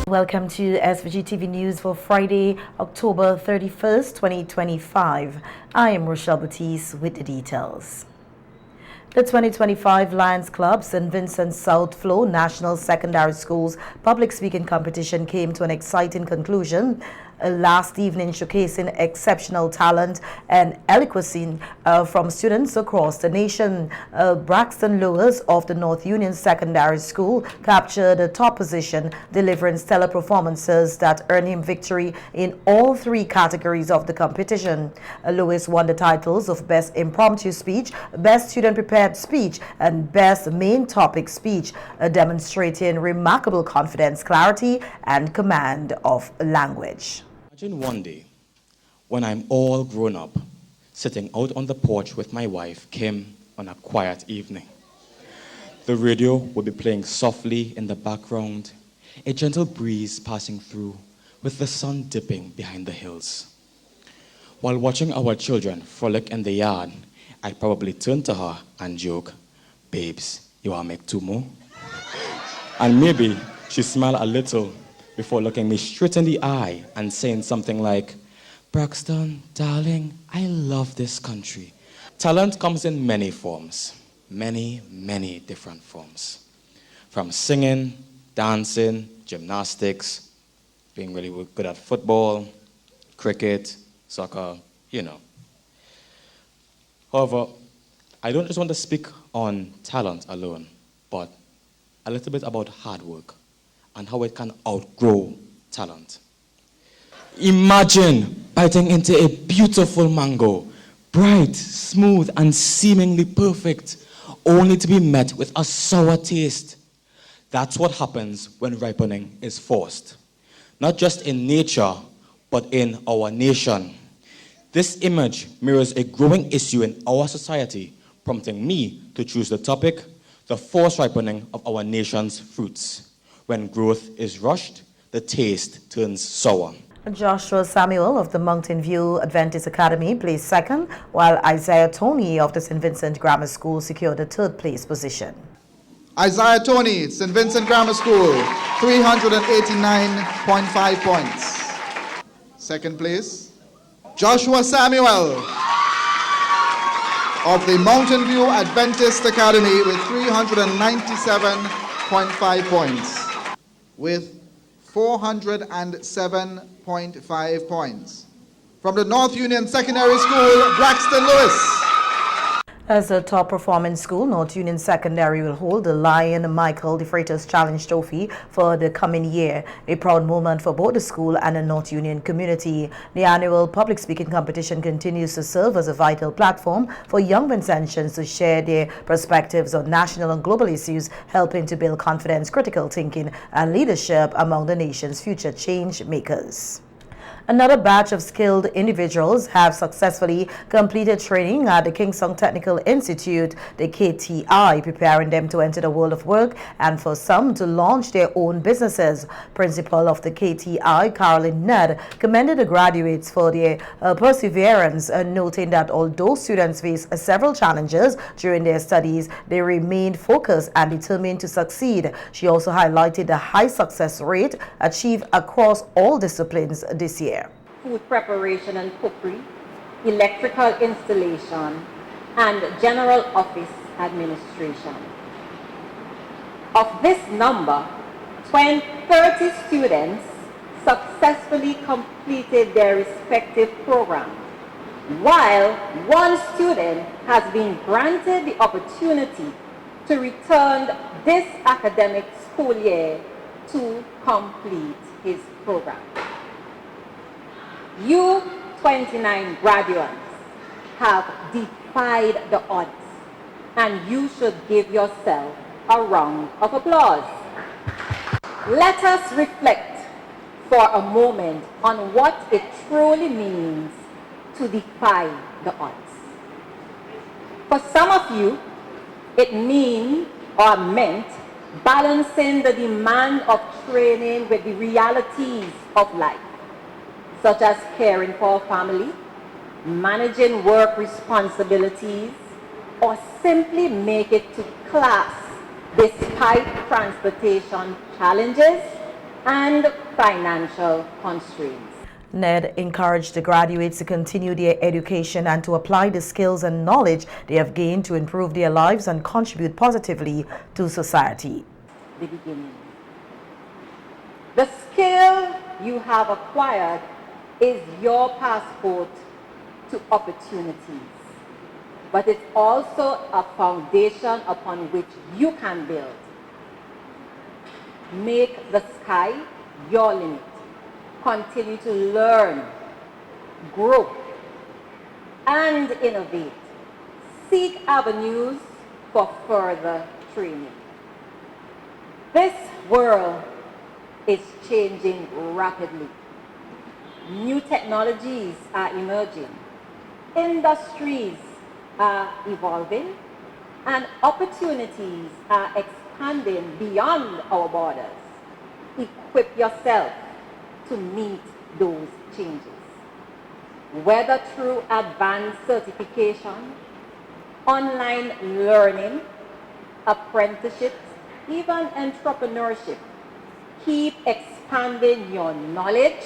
Welcome to SVG-TV News for Friday, October 31st, 2025. I am Rochelle Baptiste with the details. The 2025 Lions Club St. Vincent South Flow National Secondary Schools Public Speaking Competition came to an exciting conclusion last evening, showcasing exceptional talent and eloquence from students across the nation. Braxton Lewis of the North Union Secondary School captured the top position, delivering stellar performances that earned him victory in all three categories of the competition. Lewis won the titles of Best Impromptu Speech, Best Student Prepared Speech, and Best Main Topic Speech, demonstrating remarkable confidence, clarity, and command of language. Imagine one day, when I'm all grown up, sitting out on the porch with my wife, Kim, on a quiet evening. The radio will be playing softly in the background, a gentle breeze passing through, with the sun dipping behind the hills. While watching our children frolic in the yard, I'd probably turn to her and joke, "Babes, you want to make two more?" And maybe she'd smile a little before looking me straight in the eye and saying something like, "Braxton, darling, I love this country." Talent comes in many forms, many different forms. From singing, dancing, gymnastics, being really good at football, cricket, soccer, However, I don't just want to speak on talent alone, but a little bit about hard work and how it can outgrow talent. Imagine biting into a beautiful mango, bright, smooth, and seemingly perfect, only to be met with a sour taste. That's what happens when ripening is forced, not just in nature, but in our nation. This image mirrors a growing issue in our society, prompting me to choose the topic, the forced ripening of our nation's fruits. When growth is rushed, the taste turns sour. Joshua Samuel of the Mountain View Adventist Academy placed second, while Isaiah Tony of the St. Vincent Grammar School secured the third place position. Isaiah Tony, St. Vincent Grammar School, 389.5 points. Second place, Joshua Samuel of the Mountain View Adventist Academy with 397.5 points. With 407.5 points. From the North Union Secondary School, Braxton Lewis. As a top-performing school, North Union Secondary will hold the Lion Michael De Freitas Challenge Trophy for the coming year, a proud moment for both the school and the North Union community. The annual public speaking competition continues to serve as a vital platform for young Vincentians to share their perspectives on national and global issues, helping to build confidence, critical thinking, and leadership among the nation's future change makers. Another batch of skilled individuals have successfully completed training at the Kingstown Institute, the KTI, preparing them to enter the world of work and for some to launch their own businesses. Principal of the KTI, Caroline Nudd, commended the graduates for their perseverance, noting that although students face several challenges during their studies, they remained focused and determined to succeed. She also highlighted the high success rate achieved across all disciplines this year. Food preparation and cookery, electrical installation, and general office administration. Of this number, 30 students successfully completed their respective programs, while one student has been granted the opportunity to return this academic school year to complete his program. You 29 graduates have defied the odds, and you should give yourself a round of applause. Let us reflect for a moment on what it truly means to defy the odds. For some of you, it meant balancing the demand of training with the realities of life, such as caring for a family, managing work responsibilities, or simply make it to class despite transportation challenges and financial constraints. NED encouraged the graduates to continue their education and to apply the skills and knowledge they have gained to improve their lives and contribute positively to society. The beginning. The skill you have acquired is your passport to opportunities, but it's also a foundation upon which you can build. Make the sky your limit. Continue to learn, grow, and innovate. Seek avenues for further training. This world is changing rapidly. New technologies are emerging. Industries are evolving, and opportunities are expanding beyond our borders. Equip yourself to meet those changes, whether through advanced certification, online learning, apprenticeships, even entrepreneurship. Keep expanding your knowledge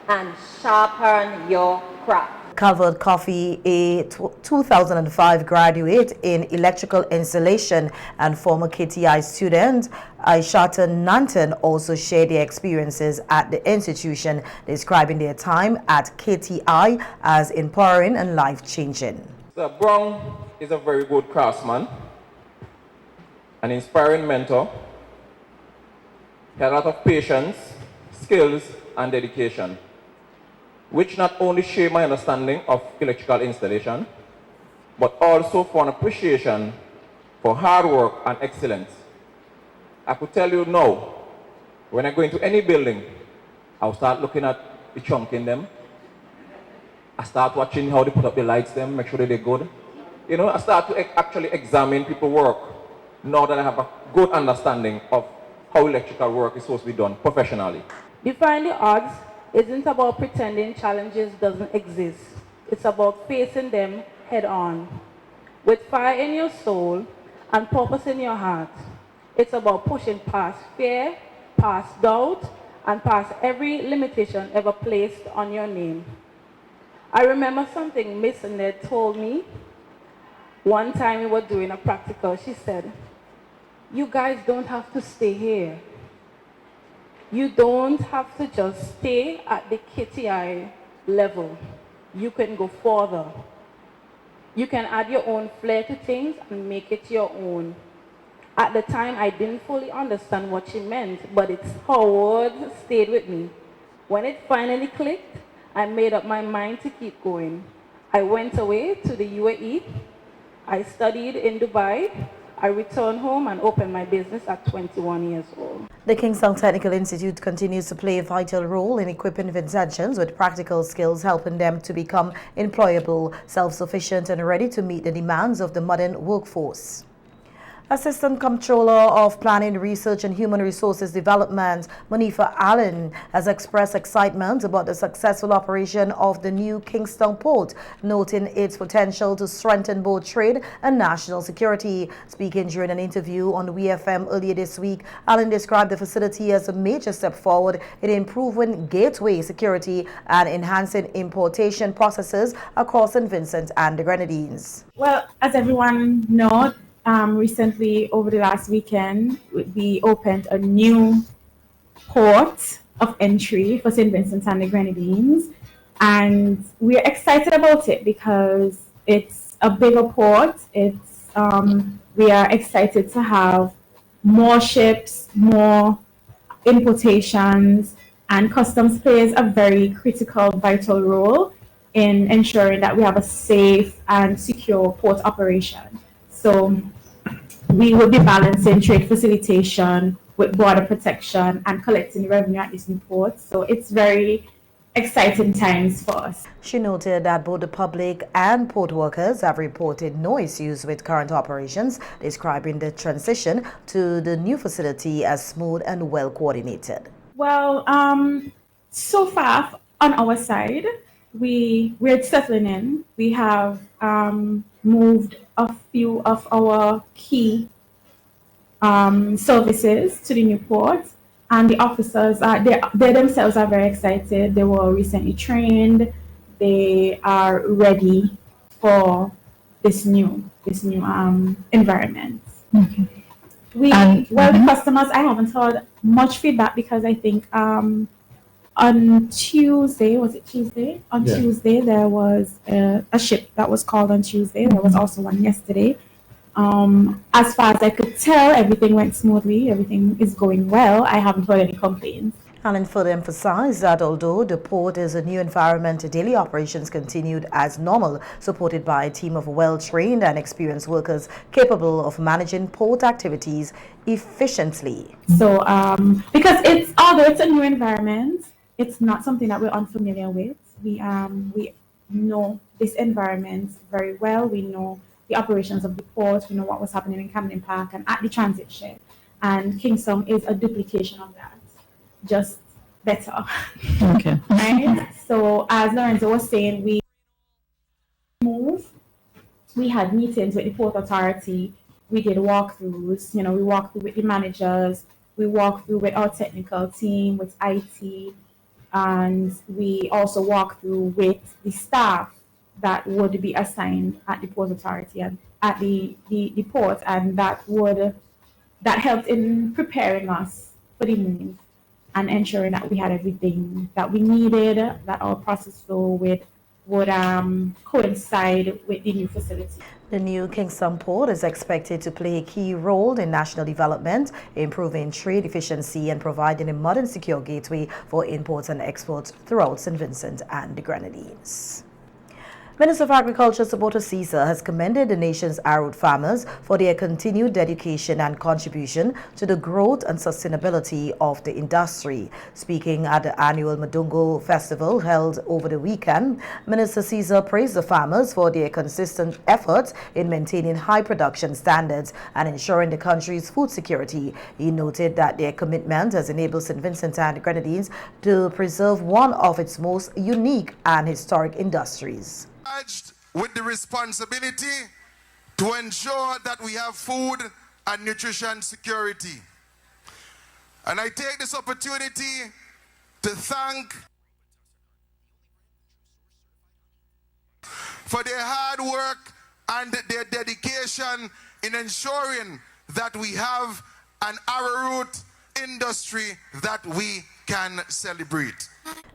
and sharpen your craft. Calvert Coffee, a 2005 graduate in electrical installation and former KTI student, Aishata Nanton, also shared their experiences at the institution, describing their time at KTI as empowering and life-changing. So Brown is a very good craftsman, an inspiring mentor. He had a lot of patience, skills, and dedication, which not only shaped my understanding of electrical installation, but also for an appreciation for hard work and excellence. I could tell you now, when I go into any building, I'll start looking at the chunk in them. I start watching how they put up the lights them, make sure that they're good. You know, I start to actually examine people's work now that I have a good understanding of how electrical work is supposed to be done professionally. Defying the odds isn't about pretending challenges doesn't exist. It's about facing them head on. With fire in your soul and purpose in your heart, it's about pushing past fear, past doubt, and past every limitation ever placed on your name. I remember something Miss Ned told me one time we were doing a practical. She said, "You guys don't have to stay here. You don't have to just stay at the KTI level. You can go further. You can add your own flair to things and make it your own." At the time, I didn't fully understand what she meant, but its her words stayed with me. When it finally clicked, I made up my mind to keep going. I went away to the UAE. I studied in Dubai. I returned home and opened my business at 21 years old. The Kingstown Technical Institute continues to play a vital role in equipping Vincentians with practical skills, helping them to become employable, self-sufficient, and ready to meet the demands of the modern workforce. Assistant Comptroller of Planning, Research and Human Resources Development, Monifa Allen, has expressed excitement about the successful operation of the new Kingstown port, noting its potential to strengthen both trade and national security. Speaking during an interview on WFM earlier this week, Allen described the facility as a major step forward in improving gateway security and enhancing importation processes across St. Vincent and the Grenadines. Well, as everyone knows, recently, over the last weekend, we opened a new port of entry for St. Vincent and the Grenadines, and we're excited about it because it's a bigger port. It's we are excited to have more ships, more importations, and customs plays a very critical, vital role in ensuring that we have a safe and secure port operation. So we will be balancing trade facilitation with border protection and collecting revenue at this new port. So it's very exciting times for us. She noted that both the public and port workers have reported no issues with current operations, describing the transition to the new facility as smooth and well coordinated. Well, so far on our side, we're settling in. We have moved a few of our key services to the new port. and the officers they themselves are very excited. They were recently trained. They are ready for this new environment. Okay. The customers, I haven't heard much feedback because I think on Tuesday, was it Tuesday? On Tuesday, there was a ship that was called on Tuesday. There was also one yesterday. As far as I could tell, everything went smoothly. Everything is going well. I haven't heard any complaints. Alan further emphasized that although the port is a new environment, daily operations continued as normal, supported by a team of well-trained and experienced workers capable of managing port activities efficiently. So, because although it's a new environment, it's not something that we're unfamiliar with. We know this environment very well. We know the operations of the port. We know what was happening in Camden Park and at the transit shed. And Kingstown is a duplication of that, just better. Okay. Right? So as Lorenzo was saying, we had meetings with the Port Authority. We did walkthroughs. We walked through with the managers. We walked through with our technical team, with IT, and we also walked through with the staff that would be assigned at the Port Authority and at the port, and that helped in preparing us for the move and ensuring that we had everything that we needed, that our process flow would coincide with the new facility. The new Kingstown port is expected to play a key role in national development, improving trade efficiency and providing a modern secure gateway for imports and exports throughout St. Vincent and the Grenadines. Minister of Agriculture Supporter Caesar has commended the nation's Arrowroot farmers for their continued dedication and contribution to the growth and sustainability of the industry. Speaking at the annual Madungo Festival held over the weekend, Minister Caesar praised the farmers for their consistent efforts in maintaining high production standards and ensuring the country's food security. He noted that their commitment has enabled St. Vincent and the Grenadines to preserve one of its most unique and historic industries. With the responsibility to ensure that we have food and nutrition security. And I take this opportunity to thank for their hard work and their dedication in ensuring that we have an Arrowroot industry that we can celebrate.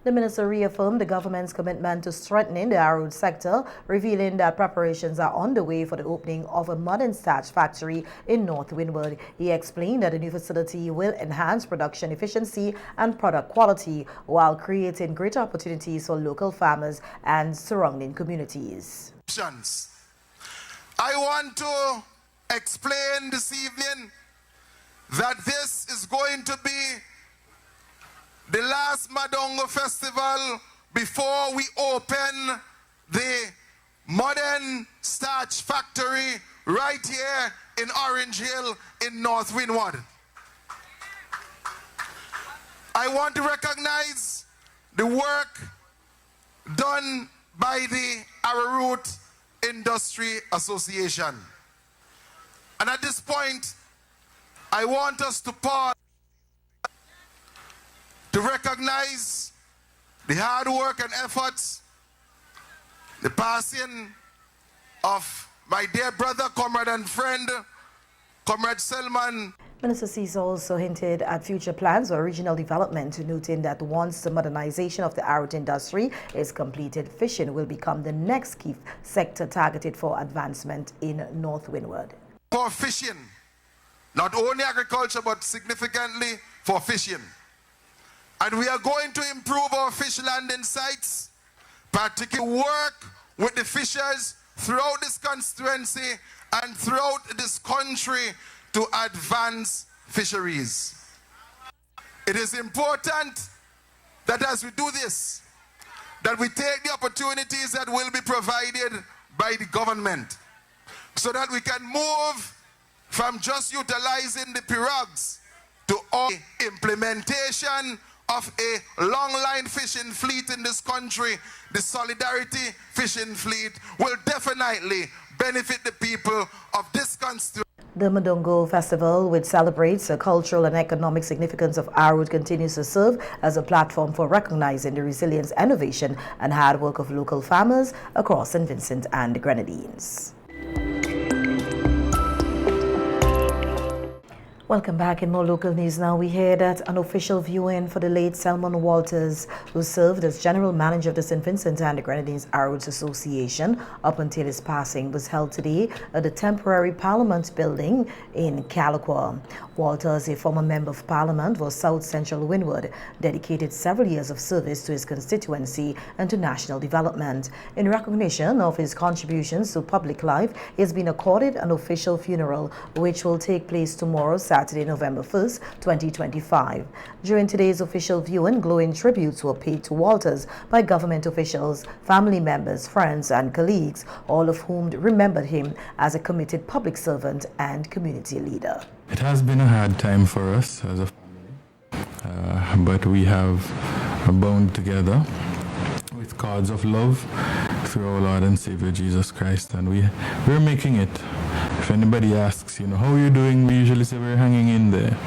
The minister reaffirmed the government's commitment to strengthening the Arrowroot sector, revealing that preparations are underway for the opening of a modern starch factory in North Windward. He explained that the new facility will enhance production efficiency and product quality while creating greater opportunities for local farmers and surrounding communities. I want to explain this evening that this is going to be the last Madungo Festival before we open the modern starch factory right here in Orange Hill in North Windward. I want to recognize the work done by the Arrowroot Industry Association. And at this point, I want us to pause to recognize the hard work and efforts, the passing of my dear brother, comrade and friend, Comrade Selman. Minister Caesar also hinted at future plans for regional development, noting that once the modernization of the Arrowroot industry is completed, fishing will become the next key sector targeted for advancement in North Windward. For fishing, not only agriculture, but significantly for fishing. And we are going to improve our fish landing sites, particularly work with the fishers throughout this constituency and throughout this country to advance fisheries. It is important that as we do this, that we take the opportunities that will be provided by the government so that we can move from just utilizing the pirogues to all implementation of a long-line fishing fleet in this country. The Solidarity Fishing Fleet will definitely benefit the people of this constituency. The Mudongo Festival, which celebrates the cultural and economic significance of Arrowroot, continues to serve as a platform for recognizing the resilience, innovation, and hard work of local farmers across St. Vincent and the Grenadines. Welcome back. In more local news now, we hear that an official viewing for the late Selman Walters, who served as general manager of the St. Vincent and the Grenadines Arrowroot Association up until his passing, was held today at the temporary Parliament building in Caliqua. Walters, a former member of Parliament for South Central Windward, dedicated several years of service to his constituency and to national development. In recognition of his contributions to public life, he has been accorded an official funeral, which will take place tomorrow, Saturday, November 1st, 2025. During today's official viewing, glowing tributes were paid to Walters by government officials, family members, friends, and colleagues, all of whom remembered him as a committed public servant and community leader. It has been a hard time for us as a family, but we have bound together with cords of love through our Lord and Savior Jesus Christ, and we're making it. If anybody asks, how are you doing, we usually say we're hanging in there,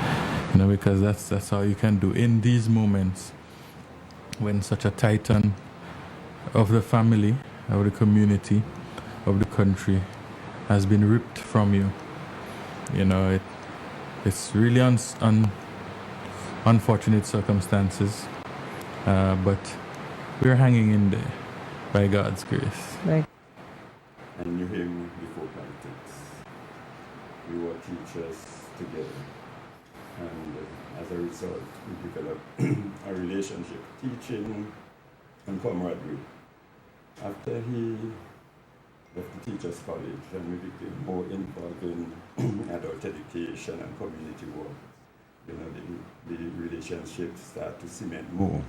because that's all you can do in these moments when such a titan of the family, of the community, of the country has been ripped from you. It's really unfortunate circumstances, but we're hanging in there by God's grace. Right. I knew him before politics. We were teachers together, and as a result, we developed a relationship, teaching and camaraderie. After he left the Teachers College, and we became more involved in adult education and community work. The relationships start to cement more.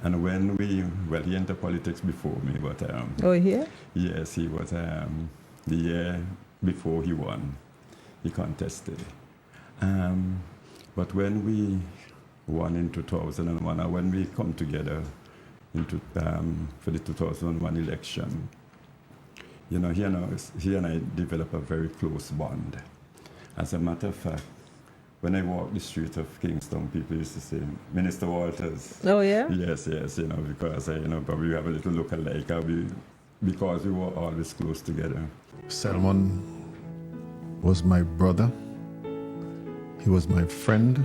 And when he entered politics before me, but oh, yeah? Yes, he was the year before he won. He contested. But when we won in 2001, and when we come together for the 2001 election, he and I developed a very close bond. As a matter of fact, when I walk the street of Kingstown, people used to say, Minister Walters. Oh, yeah? Yes, because, probably we have a little look-alike, because we were always close together. Selman was my brother. He was my friend.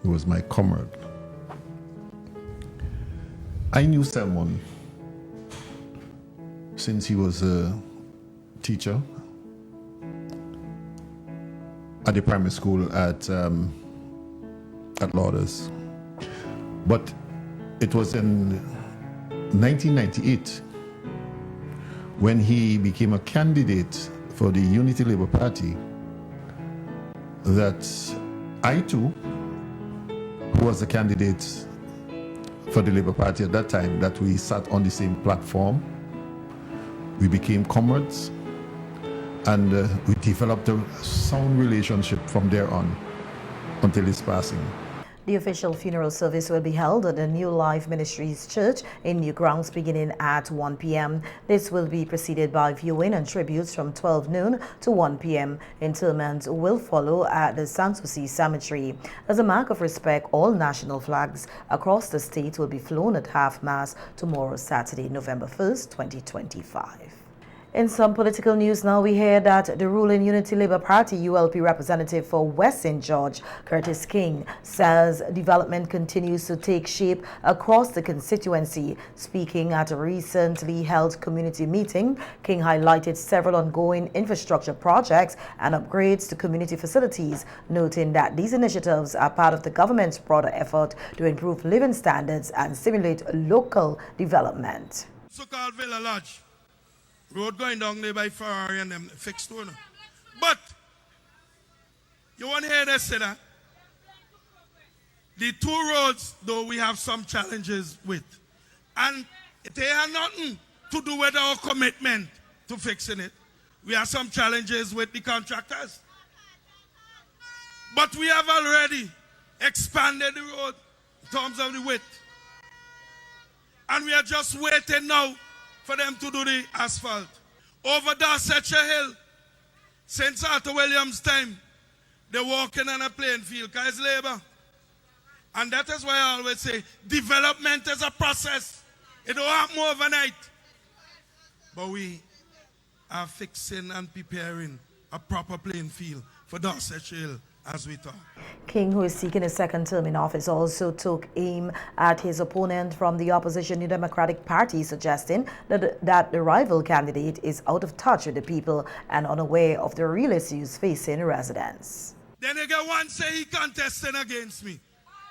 He was my comrade. I knew Selman since he was a teacher at the primary school at Lauders. But it was in 1998 when he became a candidate for the Unity Labour Party that I too, who was a candidate for the Labour Party at that time, that we sat on the same platform. We became comrades, and we developed a sound relationship from there on until his passing. The official funeral service will be held at the New Life Ministries Church in New Grounds beginning at 1 p.m. This will be preceded by viewing and tributes from 12 noon to 1 p.m. Interment will follow at the Sanssouci Cemetery. As a mark of respect, all national flags across the state will be flown at half-mast tomorrow, Saturday, November 1st, 2025. In some political news now, we hear that the ruling Unity Labour Party ULP representative for West St. George, Curtis King, says development continues to take shape across the constituency. Speaking at a recently held community meeting, King highlighted several ongoing infrastructure projects and upgrades to community facilities, noting that these initiatives are part of the government's broader effort to improve living standards and stimulate local development. So-called Villa Lodge. Road going down there by Ferrari and them fixed one. But you want to hear this, say that? The two roads, though, we have some challenges with. And they have nothing to do with our commitment to fixing it. We have some challenges with the contractors. But we have already expanded the road in terms of the width. And we are just waiting now for them to do the asphalt. Over Dorsetshire Hill, Since Arthur Williams' time, they're walking on a playing field because it's labor. And that is why I always say, development is a process. It don't happen overnight. But we are fixing and preparing a proper playing field for Dorsetshire as we talk. King, who is seeking a second term in office, also took aim at his opponent from the opposition New Democratic Party, suggesting that the rival candidate is out of touch with the people and unaware of the real issues facing residents. Then again, one say he contesting against me.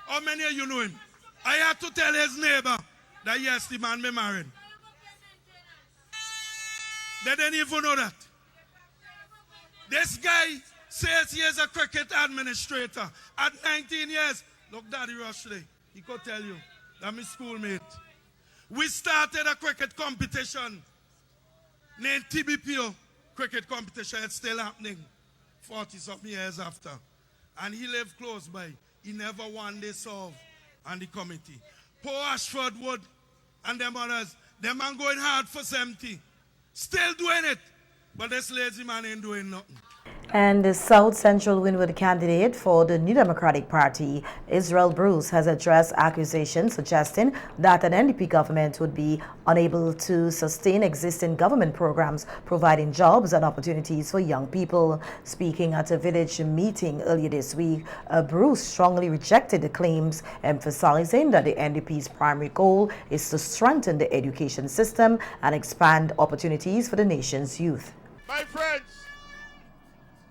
How many of you know him? I had to tell his neighbor that yes, the man me married. They didn't even know that. This guy says he is a cricket administrator at 19 years. Look, Daddy Rushley, he could tell you that my schoolmate. We started a cricket competition named TBPO cricket competition. It's still happening 40-something years after. And he lived close by. He never one day served on the committee. Poor Ashford Wood and them others, them man going hard for 70. Still doing it. But this lazy man ain't doing nothing. And the South Central Windward candidate for the New Democratic Party, Israel Bruce, has addressed accusations suggesting that an NDP government would be unable to sustain existing government programs providing jobs and opportunities for young people. Speaking at a village meeting earlier this week, Bruce strongly rejected the claims, emphasizing that the NDP's primary goal is to strengthen the education system and expand opportunities for the nation's youth. My friends,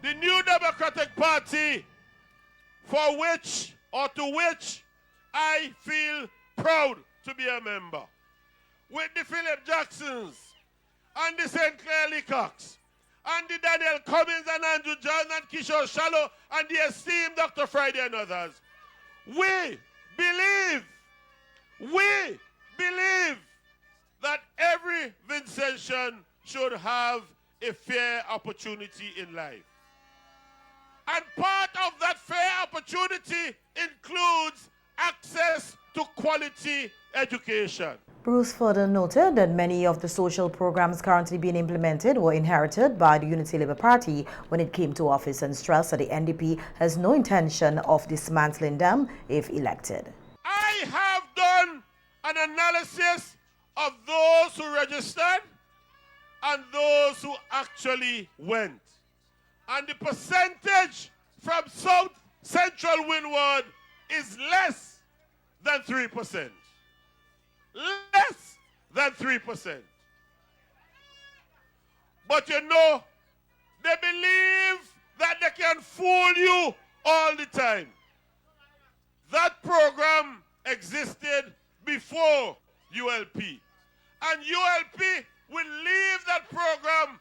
the New Democratic Party, for which or to which I feel proud to be a member, with the Philip Jacksons and the St. Clair Leacocks and the Daniel Cummins and Andrew John and Kishore Shallow and the esteemed Dr. Friday and others, we believe that every Vincentian should have a fair opportunity in life. And part of that fair opportunity includes access to quality education. Bruce further noted that many of the social programs currently being implemented were inherited by the Unity Labour Party when it came to office, and stressed that the NDP has no intention of dismantling them if elected. I have done an analysis of those who registered and those who actually went. And the percentage from South Central Windward is less than 3%. Less than 3%. But you know, they believe that they can fool you all the time. That program existed before ULP. And ULP will leave that program,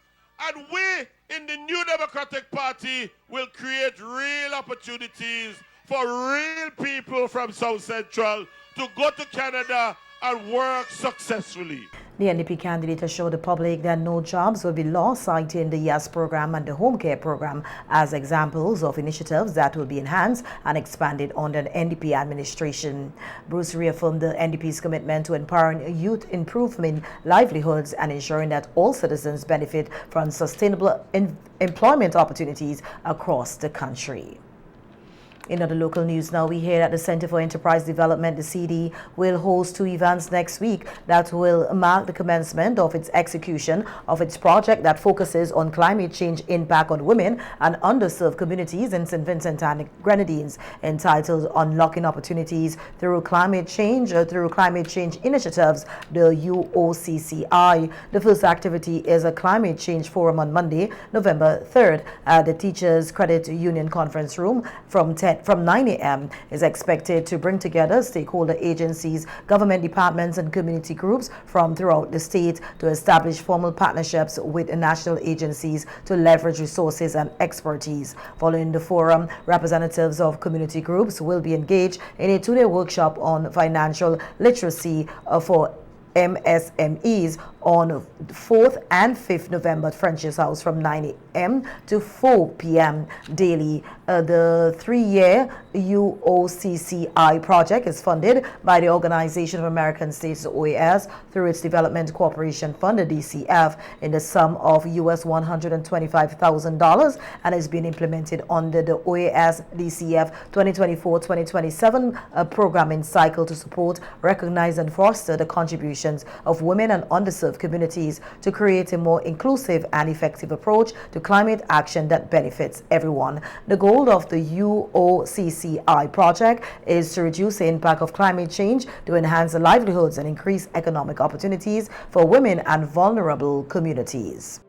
and we in the New Democratic Party will create real opportunities for real people from South Central to go to Canada and work successfully. The NDP candidate assured the public that no jobs will be lost, citing the YES program and the home care program as examples of initiatives that will be enhanced and expanded under the NDP administration. Bruce reaffirmed the NDP's commitment to empowering youth, improving livelihoods, and ensuring that all citizens benefit from sustainable employment opportunities across the country. In other local news now, we hear that the Center for Enterprise Development, the CD, will host 2 events next week that will mark the commencement of its execution of its project that focuses on climate change impact on women and underserved communities in St. Vincent and Grenadines, entitled Unlocking Opportunities Through Climate Change Initiatives, the UOCCI. The first activity is a climate change forum on Monday, November 3rd at the Teachers Credit Union Conference Room from 9 a.m. is expected to bring together stakeholder agencies, government departments, and community groups from throughout the state to establish formal partnerships with national agencies to leverage resources and expertise. Following the forum, representatives of community groups will be engaged in a 2-day workshop on financial literacy for MSMEs on 4th and 5th November at French's House from 9 a.m. to 4 p.m. daily. The 3-year UOCCI project is funded by the Organization of American States, OAS, through its Development Cooperation Fund, the DCF, in the sum of US $125,000 and is being implemented under the OAS DCF 2024-2027 programming cycle to support, recognize, and foster the contributions of women and underserved communities to create a more inclusive and effective approach to climate action that benefits everyone. The goal of the UOCCI project is to reduce the impact of climate change, to enhance the livelihoods and increase economic opportunities for women and vulnerable communities.